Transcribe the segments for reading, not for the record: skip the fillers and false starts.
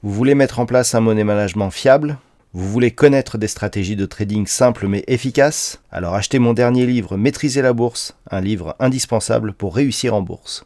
Vous voulez mettre en place un money management fiable? Vous voulez connaître des stratégies de trading simples mais efficaces? Alors achetez mon dernier livre Maîtriser la bourse, un livre indispensable pour réussir en bourse.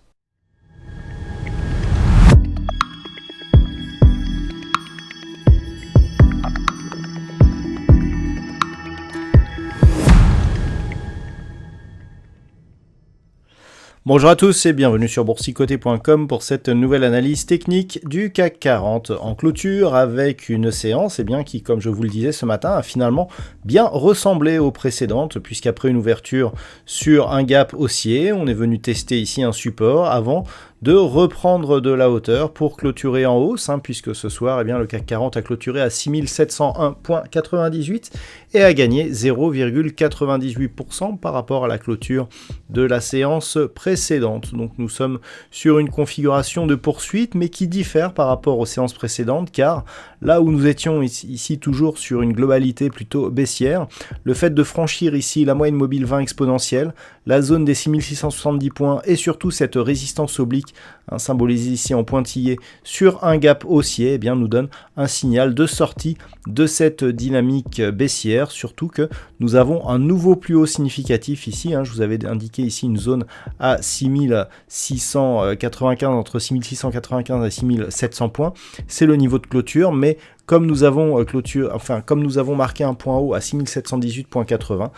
Bonjour à tous et bienvenue sur boursicoté.com pour cette nouvelle analyse technique du CAC 40 en clôture avec une séance qui, comme je vous le disais ce matin, a finalement bien ressemblé aux précédentes puisqu'après une ouverture sur un gap haussier, on est venu tester ici un support avant de reprendre de la hauteur pour clôturer en hausse, puisque ce soir, le CAC 40 a clôturé à 6701,98 et a gagné 0,98% par rapport à la clôture de la séance précédente. Donc nous sommes sur une configuration de poursuite, mais qui diffère par rapport aux séances précédentes, car là où nous étions ici toujours sur une globalité plutôt baissière, le fait de franchir ici la moyenne mobile 20 exponentielle, la zone des 6670 points et surtout cette résistance oblique symbolisée ici en pointillé sur un gap haussier, nous donne un signal de sortie de cette dynamique baissière, surtout que nous avons un nouveau plus haut significatif ici. Je vous avais indiqué ici une zone à 6695, entre 6695 et 6700 points. C'est le niveau de clôture, mais comme nous avons marqué un point haut à 6718,80,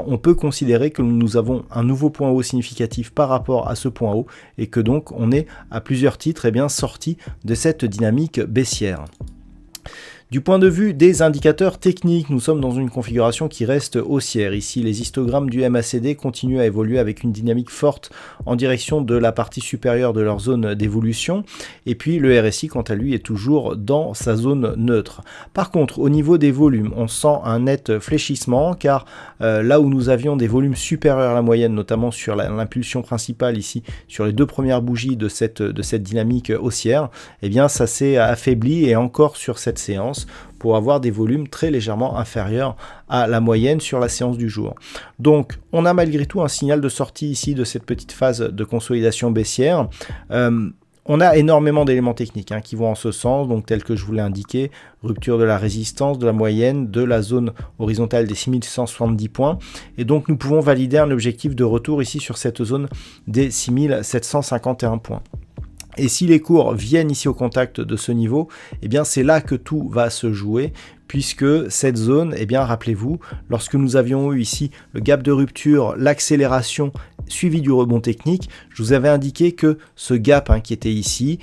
on peut considérer que nous avons un nouveau point haut significatif par rapport à ce point haut et que donc on est à plusieurs titres sorti de cette dynamique baissière. Du point de vue des indicateurs techniques, nous sommes dans une configuration qui reste haussière. Ici, les histogrammes du MACD continuent à évoluer avec une dynamique forte en direction de la partie supérieure de leur zone d'évolution. Et puis, le RSI, quant à lui, est toujours dans sa zone neutre. Par contre, au niveau des volumes, on sent un net fléchissement, car là où nous avions des volumes supérieurs à la moyenne, notamment sur l'impulsion principale ici, sur les deux premières bougies de cette dynamique haussière, ça s'est affaibli et encore sur cette séance, pour avoir des volumes très légèrement inférieurs à la moyenne sur la séance du jour. Donc on a malgré tout un signal de sortie ici de cette petite phase de consolidation baissière. On a énormément d'éléments techniques qui vont en ce sens, donc tel que je vous l'ai indiqué, rupture de la résistance, de la moyenne, de la zone horizontale des 6170 points, et donc nous pouvons valider un objectif de retour ici sur cette zone des 6751 points. Et si les cours viennent ici au contact de ce niveau, c'est là que tout va se jouer, puisque cette zone, rappelez-vous, lorsque nous avions eu ici le gap de rupture, l'accélération suivi du rebond technique, je vous avais indiqué que ce gap qui était ici,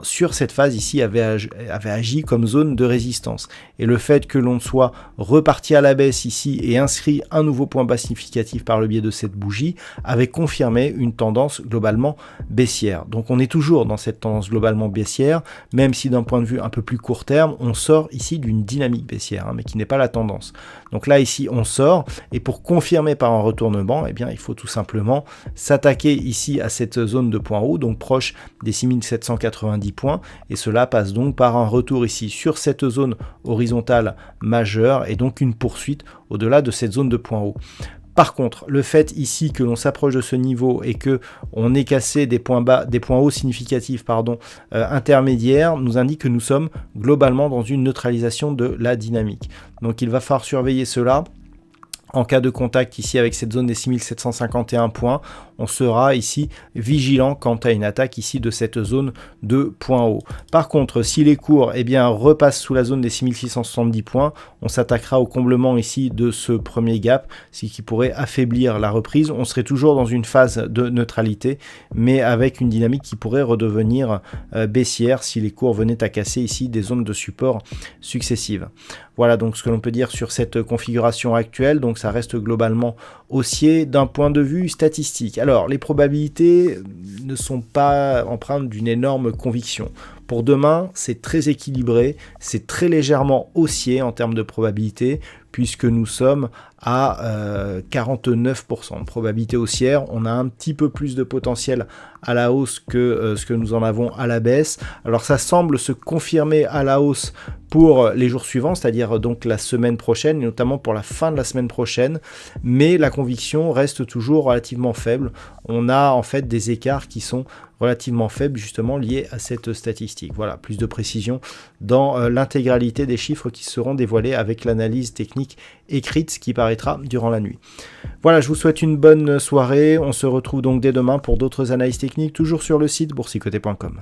sur cette phase ici avait agi comme zone de résistance. Et le fait que l'on soit reparti à la baisse ici et inscrit un nouveau point bas significatif par le biais de cette bougie avait confirmé une tendance globalement baissière. Donc on est toujours dans cette tendance globalement baissière, même si d'un point de vue un peu plus court terme, on sort ici d'une dynamique baissière, mais qui n'est pas la tendance. Donc là ici on sort, et pour confirmer par un retournement, il faut tout simplement s'attaquer ici à cette zone de point haut, donc proche des 6790 points, et cela passe donc par un retour ici sur cette zone horizontale majeure, et donc une poursuite au-delà de cette zone de point haut. Par contre, le fait ici que l'on s'approche de ce niveau et que on ait cassé des points hauts significatifs, intermédiaires, nous indique que nous sommes globalement dans une neutralisation de la dynamique. Donc il va falloir surveiller cela. En cas de contact ici avec cette zone des 6751 points, on sera ici vigilant quant à une attaque ici de cette zone de point haut. Par contre, si les cours repassent sous la zone des 6670 points, on s'attaquera au comblement ici de ce premier gap, ce qui pourrait affaiblir la reprise. On serait toujours dans une phase de neutralité, mais avec une dynamique qui pourrait redevenir baissière si les cours venaient à casser ici des zones de support successives. Voilà donc ce que l'on peut dire sur cette configuration actuelle. Donc ça reste globalement haussier d'un point de vue statistique. Alors les probabilités ne sont pas empreintes d'une énorme conviction. Pour demain, c'est très équilibré, c'est très légèrement haussier en termes de probabilité, puisque nous sommes à 49% de probabilité haussière. On a un petit peu plus de potentiel à la hausse que ce que nous en avons à la baisse. Alors ça semble se confirmer à la hausse pour les jours suivants, c'est-à-dire donc la semaine prochaine, et notamment pour la fin de la semaine prochaine, mais la conviction reste toujours relativement faible on a en fait des écarts qui sont relativement faibles justement liés à cette statistique. Voilà, plus de précision dans l'intégralité des chiffres qui seront dévoilés avec l'analyse technique écrite qui paraîtra durant la nuit. Voilà, je vous souhaite une bonne soirée. On se retrouve donc dès demain pour d'autres analyses techniques, toujours sur le site boursicoté.com.